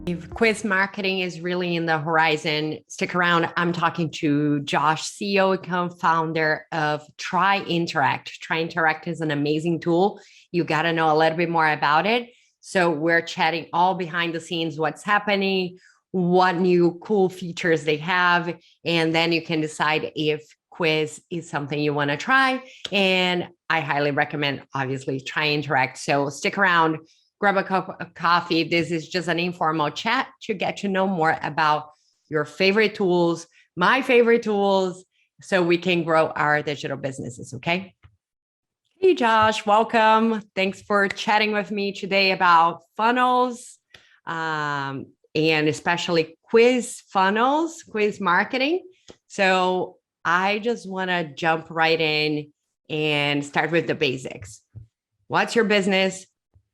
If quiz marketing is really in the horizon, stick around. I'm talking to Josh, CEO and co-founder of TryInteract. TryInteract is an amazing tool. You got to know a little bit more about it. So we're chatting all behind the scenes, what's happening, what new cool features they have, and then you can decide if quiz is something you want to try. And I highly recommend, obviously, TryInteract. So stick around, grab a cup of coffee. This is just an informal chat to get to know more about your favorite tools, my favorite tools, so we can grow our digital businesses. Okay. Hey, Josh, welcome. Thanks for chatting with me today about funnels, and especially quiz funnels, quiz marketing. So I just want to jump right in and start with the basics. What's your business?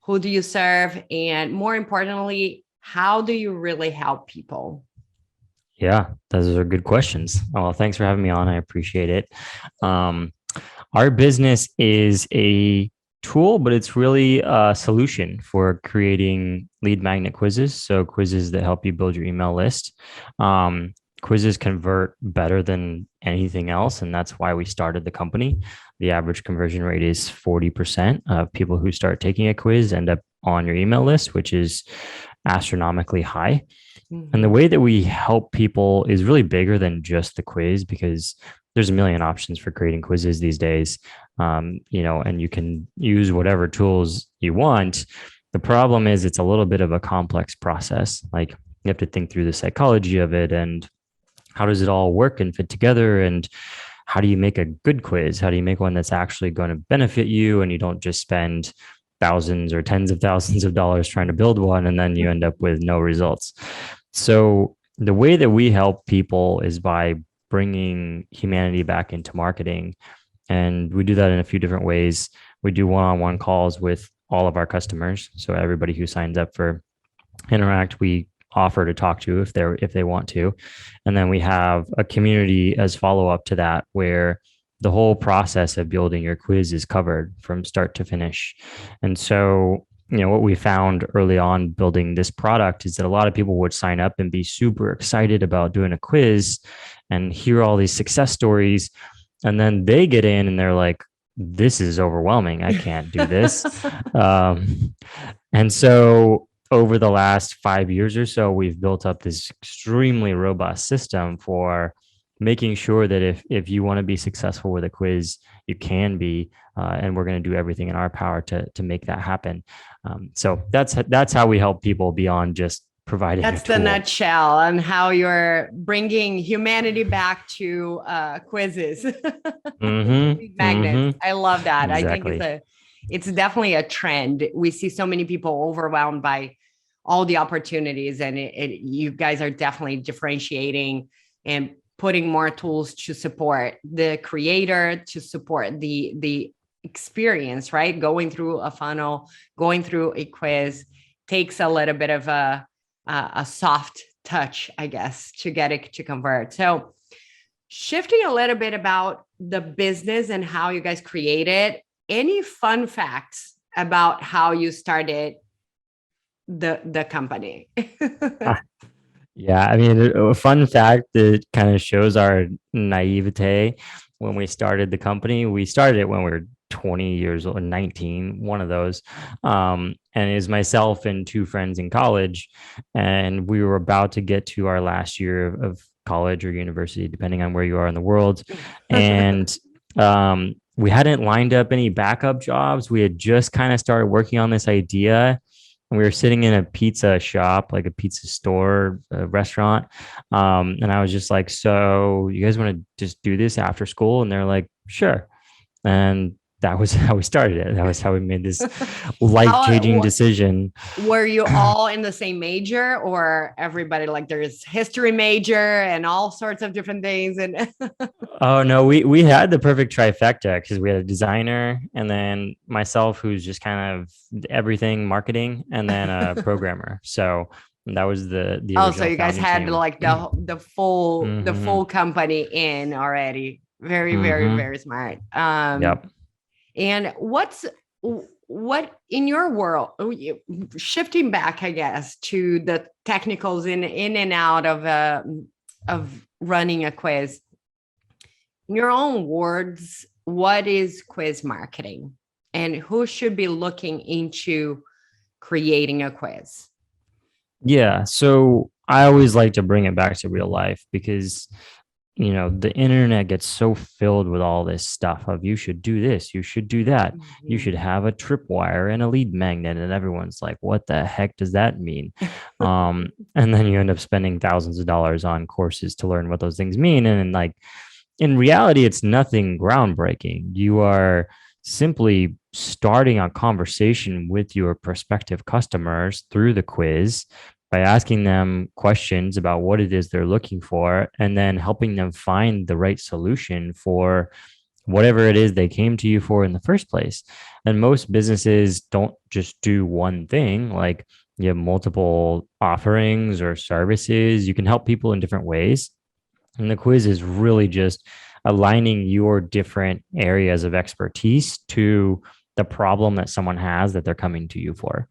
Who do you serve? And more importantly, how do you really help people? Yeah, those are good questions. Well, thanks for having me on. I appreciate it. Our business is a tool, but it's really a solution for creating lead magnet quizzes. So quizzes that help you build your email list. Quizzes convert better than anything else, and that's why we started the company. The average conversion rate is 40% of people who start taking a quiz end up on your email list, which is astronomically high. And the way that we help people is really bigger than just the quiz because there's a million options for creating quizzes these days. And you can use whatever tools you want. The problem is it's a little bit of a complex process. Like you have to think through the psychology of it and how does it all work and fit together, and how do you make a good quiz? How do you make one that's actually going to benefit you and you don't just spend thousands or tens of thousands of dollars trying to build one and then you end up with no results? So the way that we help people is by bringing humanity back into marketing. And we do that in a few different ways. We do one-on-one calls with all of our customers. So everybody who signs up for Interact, we offer to talk to if they want to. And then we have a community as follow-up to that where the whole process of building your quiz is covered from start to finish. And so what we found early on building this product is that a lot of people would sign up and be super excited about doing a quiz and hear all these success stories. And then they get in and they're like, this is overwhelming. I can't do this. And so over the last 5 years or so, we've built up this extremely robust system for making sure that if you want to be successful with a quiz, you can be, and we're going to do everything in our power to make that happen. So that's how we help people beyond just providing. That's the nutshell on how you're bringing humanity back to quizzes. Magnets. Mm-hmm. I love that. Exactly. I think it's definitely a trend. We see so many people overwhelmed by all the opportunities, and you guys are definitely differentiating and putting more tools to support the creator, to support the experience, right? Going through a funnel, going through a quiz takes a little bit of a soft touch, I guess, to get it to convert. So shifting a little bit about the business and how you guys created, any fun facts about how you started the company? Yeah, I mean, a fun fact that kind of shows our naivete when we started the company. We started it when we were 20 years old, 19, one of those. And it was myself and two friends in college. And we were about to get to our last year of college or university, depending on where you are in the world. And we hadn't lined up any backup jobs. We had just kind of started working on this idea. And we were sitting in a pizza shop, like a pizza store, a restaurant. And I was just like, so you guys want to just do this after school? And they're like, sure. And that was how we started it. That was how we made this life-changing decision. Were you all in the same major, or everybody, like there's history major and all sorts of different things? And oh no, we had the perfect trifecta because we had a designer and then myself, who's just kind of everything marketing, and then a programmer. So that was the so you guys had team. Like the full company in already. Very, very, very smart. Yep. And what in your world, shifting back, I guess, to the technicals in and out of running a quiz, in your own words, what is quiz marketing and who should be looking into creating a quiz? Yeah. So I always like to bring it back to real life because, the internet gets so filled with all this stuff of you should do this, you should do that, you should Mhm. have a tripwire and a lead magnet. And everyone's like, what the heck does that mean? And then you end up spending thousands of dollars on courses to learn what those things mean. And like, in reality, it's nothing groundbreaking. You are simply starting a conversation with your prospective customers through the quiz by asking them questions about what it is they're looking for and then helping them find the right solution for whatever it is they came to you for in the first place. And most businesses don't just do one thing, like you have multiple offerings or services. You can help people in different ways. And the quiz is really just aligning your different areas of expertise to the problem that someone has that they're coming to you for.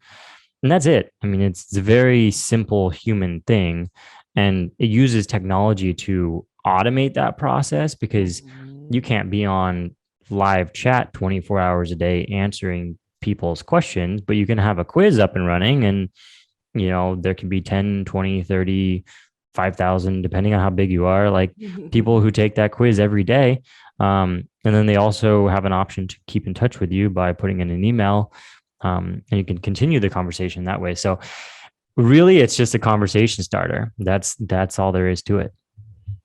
And that's it. I mean, it's a very simple human thing. And it uses technology to automate that process because you Mhm. can't be on live chat 24 hours a day answering people's questions, but you can have a quiz up and running and there can be 10, 20, 30, 5,000, depending on how big you are, like people who take that quiz every day. And then they also have an option to keep in touch with you by putting in an email. And you can continue the conversation that way. So really it's just a conversation starter. That's all there is to it.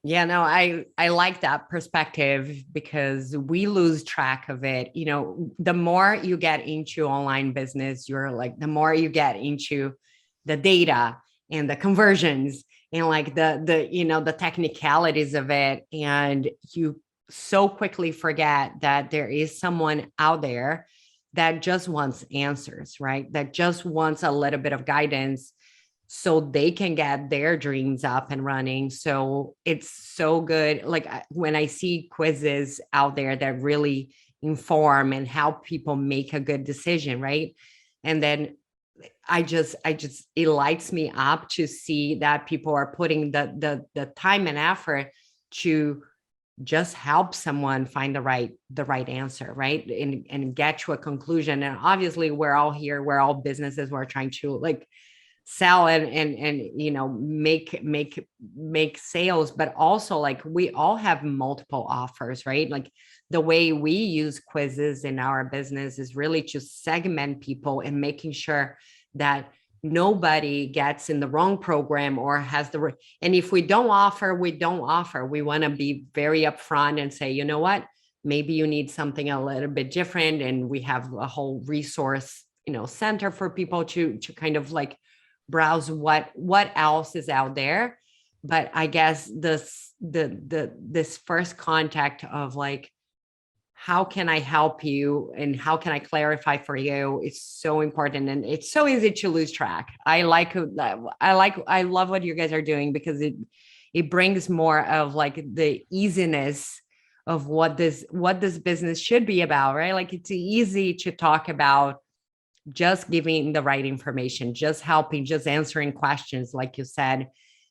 Yeah, no, I like that perspective because we lose track of it. The more you get into online business, you're like the more you get into the data and the conversions and like the technicalities of it, and you so quickly forget that there is someone out there that just wants answers, right? That just wants a little bit of guidance so they can get their dreams up and running. So it's so good. Like when I see quizzes out there that really inform and help people make a good decision, right? And then it lights me up to see that people are putting the time and effort to just help someone find the right answer, right? And get to a conclusion. And obviously we're all here, we're all businesses, we're trying to like sell and make sales, but also like we all have multiple offers, right? Like the way we use quizzes in our business is really to segment people and making sure that nobody gets in the wrong program or has and if we don't offer, we don't offer. We want to be very upfront and say, you know what, maybe you need something a little bit different, and we have a whole resource center for people to kind of like browse what else is out there. But I guess this first contact of like, how can I help you and how can I clarify for you is so important, and it's so easy to lose track. I love what you guys are doing because it brings more of like the easiness of what this business should be about, right? Like it's easy to talk about just giving the right information, just helping, just answering questions, like you said.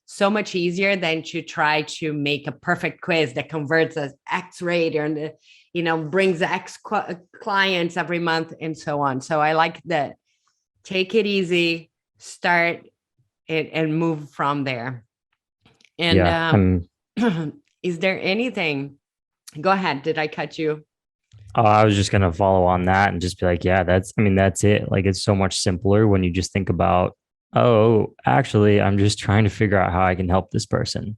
So much easier than to try to make a perfect quiz that converts as X rate and brings X clients every month and so on. So I like that. Take it easy, start it, and move from there. And Yeah. is there anything? Go ahead. Did I cut you? I was just gonna follow on that and just be like, yeah, that's it. Like it's so much simpler when you just think about, oh, actually, I'm just trying to figure out how I can help this person.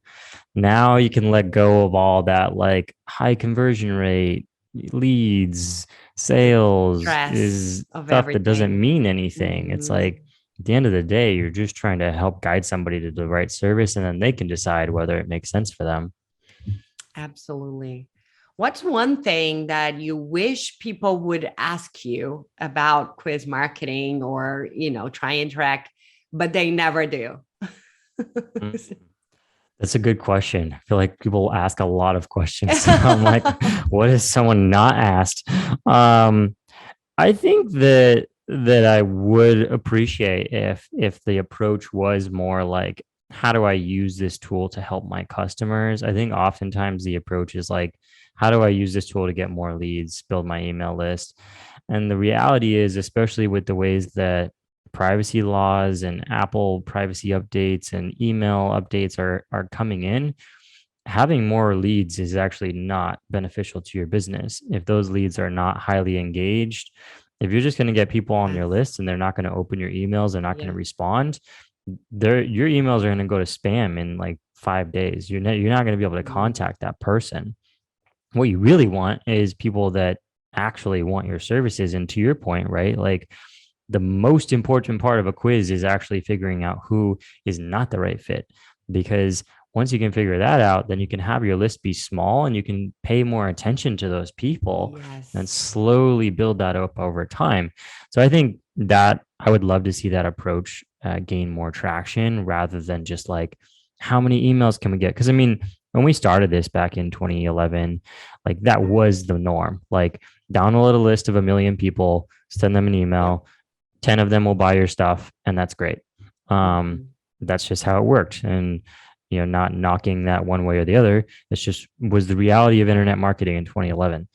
Now you can let go of all that like high conversion rate, leads, The sales stress is of stuff that doesn't everything. mean anything. It's Mhm. like at the end of the day, you're just trying to help guide somebody to the right service and then they can decide whether it makes sense for them. Absolutely. What's one thing that you wish people would ask you about quiz marketing or, TryInteract, but they never do? Mm. That's a good question. I feel like people ask a lot of questions. So I'm like, what is someone not asked? Um, I think that I would appreciate if the approach was more like, how do I use this tool to help my customers? I think oftentimes the approach is like, how do I use this tool to get more leads, build my email list? And the reality is, especially with the ways that privacy laws and Apple privacy updates and email updates are coming in, having more leads is actually not beneficial to your business. If those leads are not highly engaged, if you're just going to get people on your Yes. list and they're not going to open your emails, they're not going to Yeah. respond, your emails are going to go to spam in like 5 days. You're not going to be able to Mm. contact that person. What you really want is people that actually want your services. And to your point, right? Like the most important part of a quiz is actually figuring out who is not the right fit. Because once you can figure that out, then you can have your list be small and you can pay more attention to those people and Yes. slowly build that up over time. So I think that I would love to see that approach gain more traction rather than just like, how many emails can we get? Because I mean, when we started this back in 2011, like that was the norm. Like download a list of 1 million people, send them an Yep. email, 10 of them will buy your stuff, and that's great. um Mhm. that's just how it worked. And not knocking that one way or the other, it's just was the reality of internet marketing in 2011.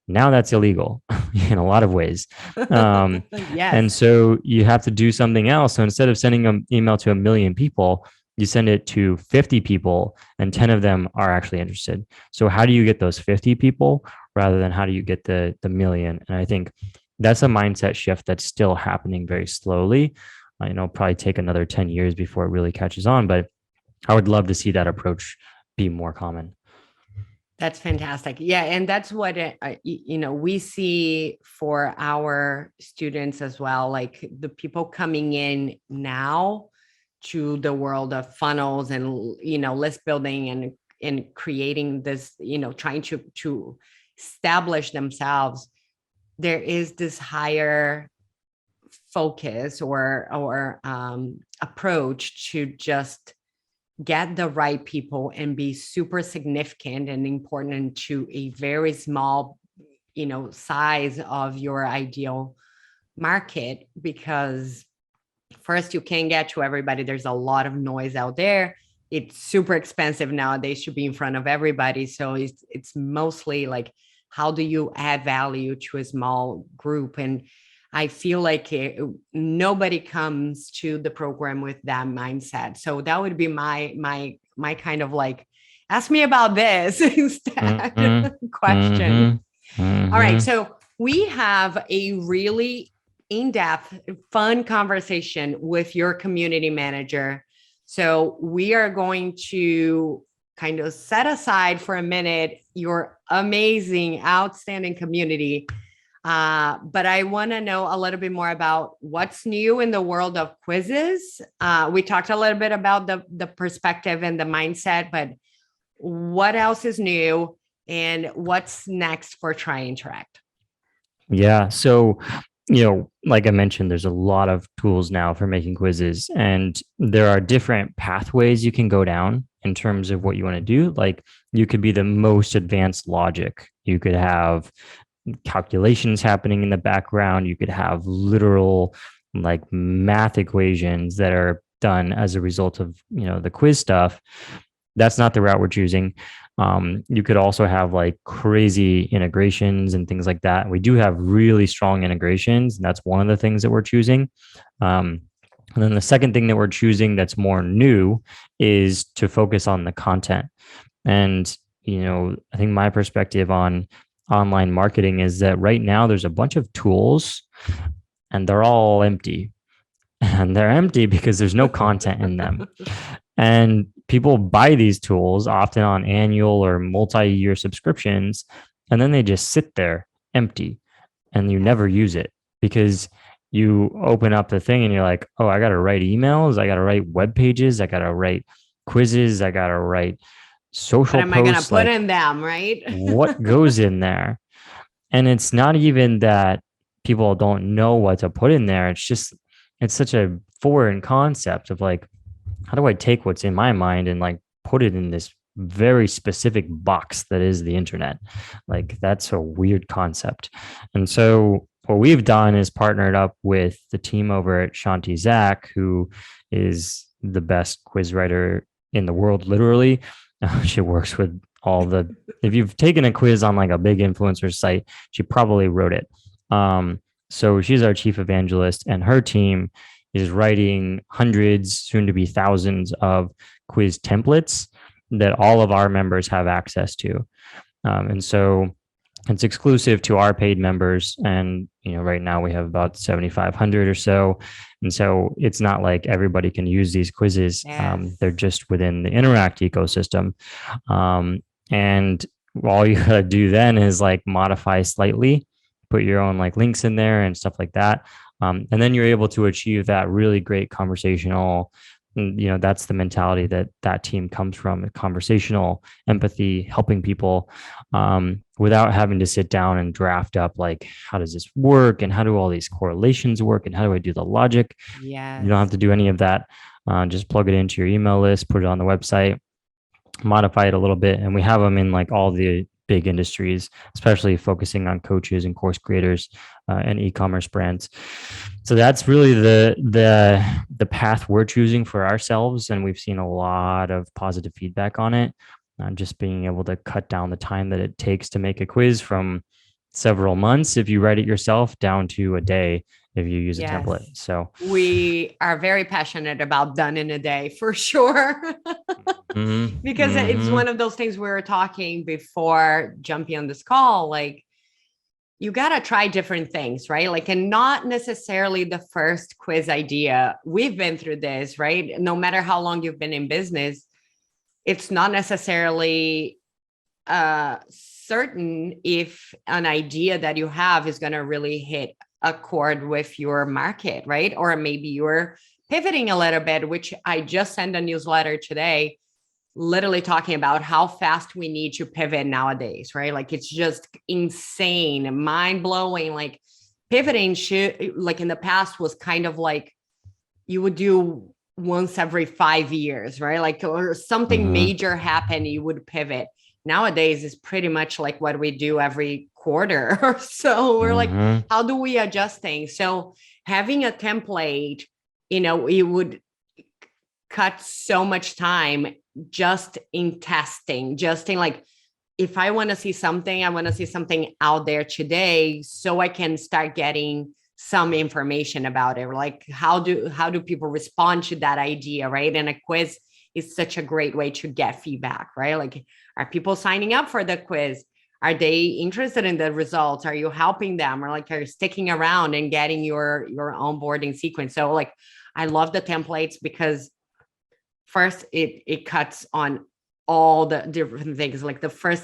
Now that's illegal in a lot of ways. um and Yes. so you have to do something else. So instead of sending an email to 1 million people, you send it to 50 people and 10 of them are actually interested. So how do you get those 50 people rather than how do you get the million? And I think that's a mindset shift that's still happening very slowly. I know probably take another 10 years before it really catches on, but I would love to see that approach be more common. That's fantastic. Yeah, and that's what we see for our students as well. Like the people coming in now to the world of funnels and list building and creating this, trying to establish themselves. There is this higher focus or approach to just get the right people and be super significant and important to a very small size of your ideal market, because first you can't get to everybody. There's a lot of noise out there. It's super expensive nowadays to be in front of everybody, so it's mostly like, how do you add value to a small group? And I feel like nobody comes to the program with that mindset. So that would be my kind of like, ask me about this instead Mm-hmm. question. Mm-hmm. All right. Mm-hmm. So we have a really in depth, fun conversation with your community manager. So we are going to kind of set aside for a minute your amazing, outstanding community. But I want to know a little bit more about what's new in the world of quizzes. We talked a little bit about the perspective and the mindset, but what else is new and what's next for TryInteract? Yeah. So, like I mentioned, there's a lot of tools now for making quizzes, and there are different pathways you can go down in terms of what you want to do. Like, you could be the most advanced logic, you could have calculations happening in the background, you could have literal like math equations that are done as a result of the quiz stuff. That's not the route we're choosing. You could also have like crazy integrations and things like that. We do have really strong integrations, and that's one of the things that we're choosing. Um, and then the second thing that we're choosing that's more new is to focus on the content. And, I think my perspective on online marketing is that right now there's a bunch of tools and they're all empty. And they're empty because there's no content in them. And people buy these tools often on annual or multi-year subscriptions, and then they just sit there empty and you Yes. never use it because you open up the thing and you're like, oh, I got to write emails, I got to write web pages, I got to write quizzes, I got to write What social am I going to posts. put Like, in them, right? what goes in there? And it's not even that people don't know what to put in there. It's just, it's such a foreign concept of like, how do I take what's in my mind and like put it in this very specific box that is the internet? Like, that's a weird concept. And so what we've done is partnered up with the team over at Shanti Zach, who is the best quiz writer in the world, literally. She works with all the, if you've taken a quiz on like a big influencer site, she probably wrote it. So she's our chief evangelist, and her team is writing hundreds, soon to be thousands of quiz templates that all of our members have access to. And so it's exclusive to our paid members. And, right now we have about 7,500 or so. And so it's not like everybody can use these quizzes. Yes. They're just within the Interact ecosystem. And all you gotta do then is like modify slightly, put your own like links in there and stuff like that. And then you're able to achieve that really great conversational, that's the mentality that team comes from: conversational empathy, helping people, without having to sit down and draft up like, how does this work, and how do all these correlations work, and how do I do the logic? You don't have Yes. to do any of that. Just plug it into your email list, put it on the website, modify it a little bit, and we have them in like all the big industries, especially focusing on coaches and course creators, and e-commerce brands. So that's really the path we're choosing for ourselves, and we've seen a lot of positive feedback on it. Just being able to cut down the time that it takes to make a quiz from several months if you write it yourself down to a day if you use a template. Yes. So We are very passionate about done in a day for sure. Because it's mm-hmm. one of those things we were talking before jumping on this call. Like, you got to try different things, right? Like, and not necessarily the first quiz idea. We've been through this, right? No matter how long you've been in business, it's not necessarily certain if an idea that you have is going to really hit a chord with your market, right? Or maybe you're pivoting a little bit, which I just sent a newsletter today, literally talking about how fast we need to pivot nowadays, right? Like, it's just insane, mind blowing. Like, pivoting should, like in the past, was kind of like you would do once every 5 years, right? Like, or something Mm-hmm. major happened, you would pivot. Nowadays is pretty much like what we do every quarter or so. We're like, Mm-hmm. how do we adjust things? So having a template, you would cut so much time just in testing, just in like, if I want to see something, I want to see something out there today so I can start getting some information about it. Like, how do people respond to that idea, right? And a quiz is such a great way to get feedback, right? Like, are people signing up for the quiz? Are they interested in the results? Are you helping them? Or like, are you sticking around and getting your onboarding sequence? So like, I love the templates because first it cuts on all the different things. Like,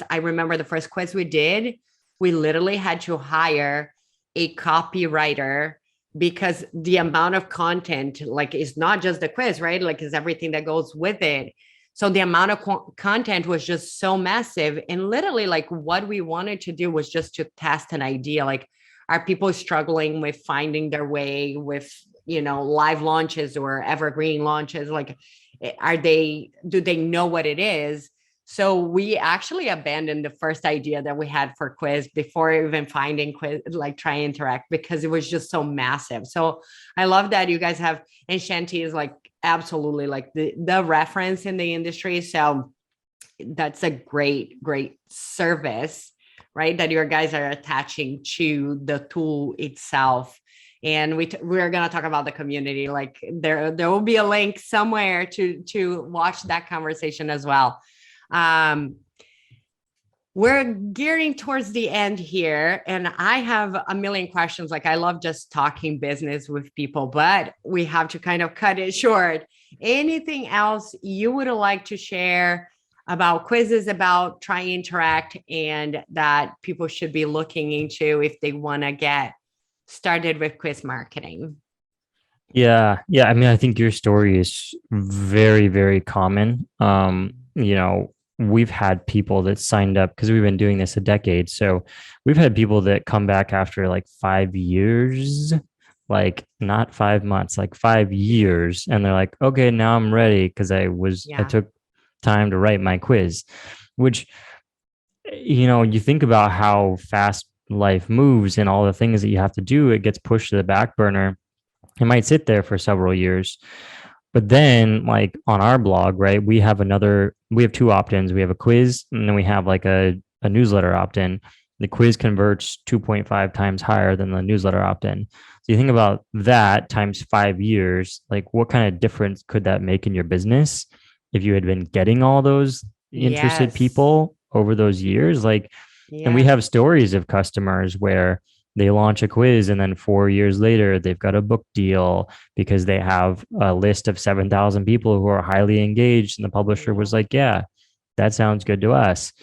I remember the first quiz we did, we literally had to hire a copywriter because the amount of content, like, is not just the quiz, right? Like, is everything that goes with it. So the amount of content was just so massive. And literally, like, what we wanted to do was just to test an idea. Like, are people struggling with finding their way with, live launches or evergreen launches? Like, do they know what it is? So we actually abandoned the first idea that we had for quiz before even finding quiz, like TryInteract, because it was just so massive. So I love that you guys have, and Shanti is like absolutely like the reference in the industry. So that's a great service, right? That your guys are attaching to the tool itself. And we're gonna talk about the community. Like, there will be a link somewhere to watch that conversation as well. Um, we're gearing towards the end here, and I have a million questions. Like, I love just talking business with people, but we have to kind of cut it short. Anything else you would like to share about quizzes, about TryInteract, and that people should be looking into if they want to get started with quiz marketing? Yeah. Yeah. I mean, I think your story is very, very common. We've had people that signed up because we've been doing this a decade. So we've had people that come back after like 5 years, like not 5 months, like 5 years. And they're like, okay, now I'm ready because I Yeah. took time to write my quiz, which, you think about how fast life moves and all the things that you have to do, it gets pushed to the back burner. It might sit there for several years. But then, like on our blog, right, we have two opt-ins. We have a quiz, and then we have like a newsletter opt-in. The quiz converts 2.5 times higher than the newsletter opt-in. So you think about that times 5 years, like what kind of difference could that make in your business if you had been getting all those interested Yes. people over those years? Like, and we Yes. have stories of customers where they launch a quiz and then 4 years later they've got a book deal because they have a list of 7,000 people who are highly engaged. And the publisher was Yeah. like, yeah, that sounds good to us.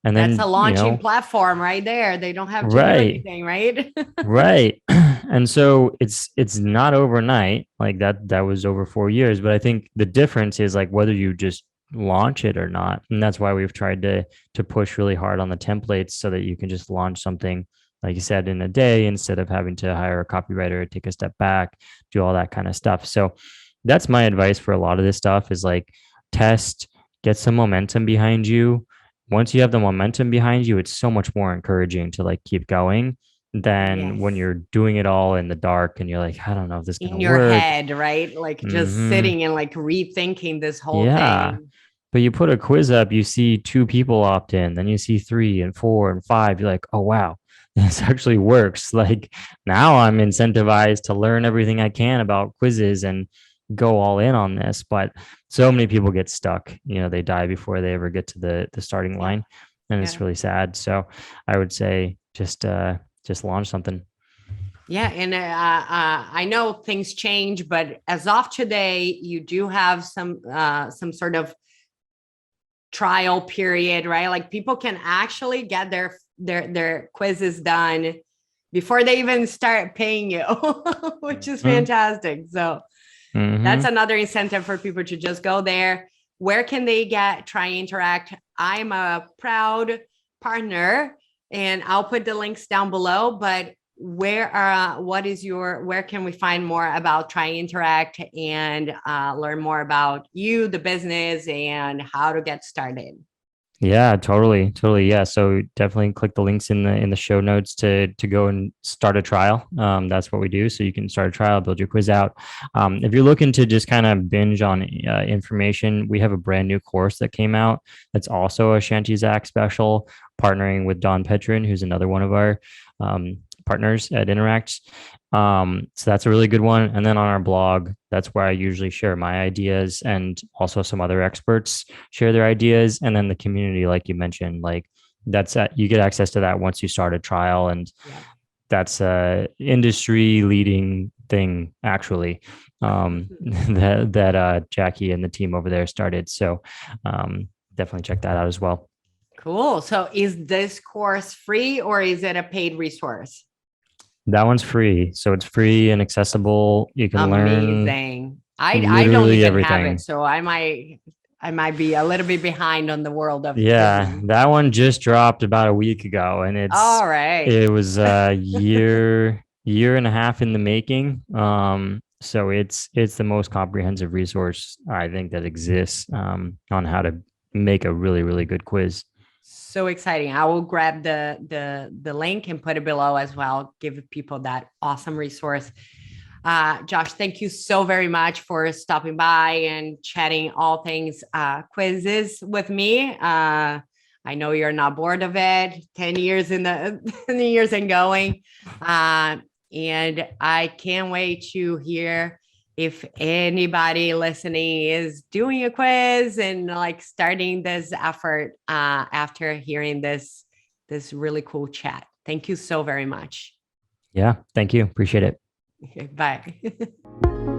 And That's a then, launching platform right there. They don't have to do right, anything, right? right. And so it's not overnight. Like that was over 4 years. But I think the difference is like whether you just launch it or not. And that's why we've tried to push really hard on the templates so that you can just launch something, like you said, in a day instead of having to hire a copywriter, take a step back, do all that kind of stuff. So that's my advice for a lot of this stuff is like test, get some momentum behind you. Once you have the momentum behind you, it's so much more encouraging to like keep going than when Yes. you're doing it all in the dark and you're like, I don't know if this is going to In your work. head, right? Like just Hmm. sitting and like rethinking this whole Yeah. thing. But you put a quiz up, you see two people opt in, then you see 3 and 4 and 5. You're like, oh, wow, this actually works. Like now I'm incentivized to learn everything I can about quizzes and go all in on this. But so many people get stuck. They die before they ever get to the starting Yeah. line. And it's Yeah. really sad. So I would say just launch something. Yeah. And I know things change, but as of today, you do have some sort of trial period, right? Like people can actually get their quizzes done before they even start paying you, which is Mm-hmm. fantastic. So that's Mm-hmm. another incentive for people to just go there. Where can they get TryInteract? I'm a proud partner, and I'll put the links down below. But where can we find more about TryInteract and learn more about you, the business, and how to get started? Yeah, totally, totally. Yeah, so definitely click the links in the show notes to go and start a trial. That's what we do. So you can start a trial, build your quiz out. If you're looking to just kind of binge on information, we have a brand new course that came out. That's also a Shanty Zach special, partnering with Don Petrin, who's another one of our partners at Interact. So that's a really good one. And then on our blog, that's where I usually share my ideas and also some other experts share their ideas. And then the community, like you mentioned, like you get access to that once you start a trial. And Yeah. that's a industry leading thing actually that Jackie and the team over there started. So definitely check that out as well. Cool. So is this course free or is it a paid resource? That one's free. So it's free and accessible. You can learn Amazing. I don't literally even have it, everything. so I might be a little bit behind on the world of Yeah, quizzing. that one just dropped about a week ago, and All right. it was a year and a half in the making. So it's the most comprehensive resource I think that exists on how to make a really, really good quiz. So exciting. I will grab the link and put it below as well. Give people that awesome resource. Josh, thank you so very much for stopping by and chatting all things quizzes with me. I know you're not bored of it. 10 years in the 10 years and going. And I can't wait to hear if anybody listening is doing a quiz and like starting this effort after hearing this really cool chat. Thank you so very much. Yeah, thank you. Appreciate it. Okay, bye.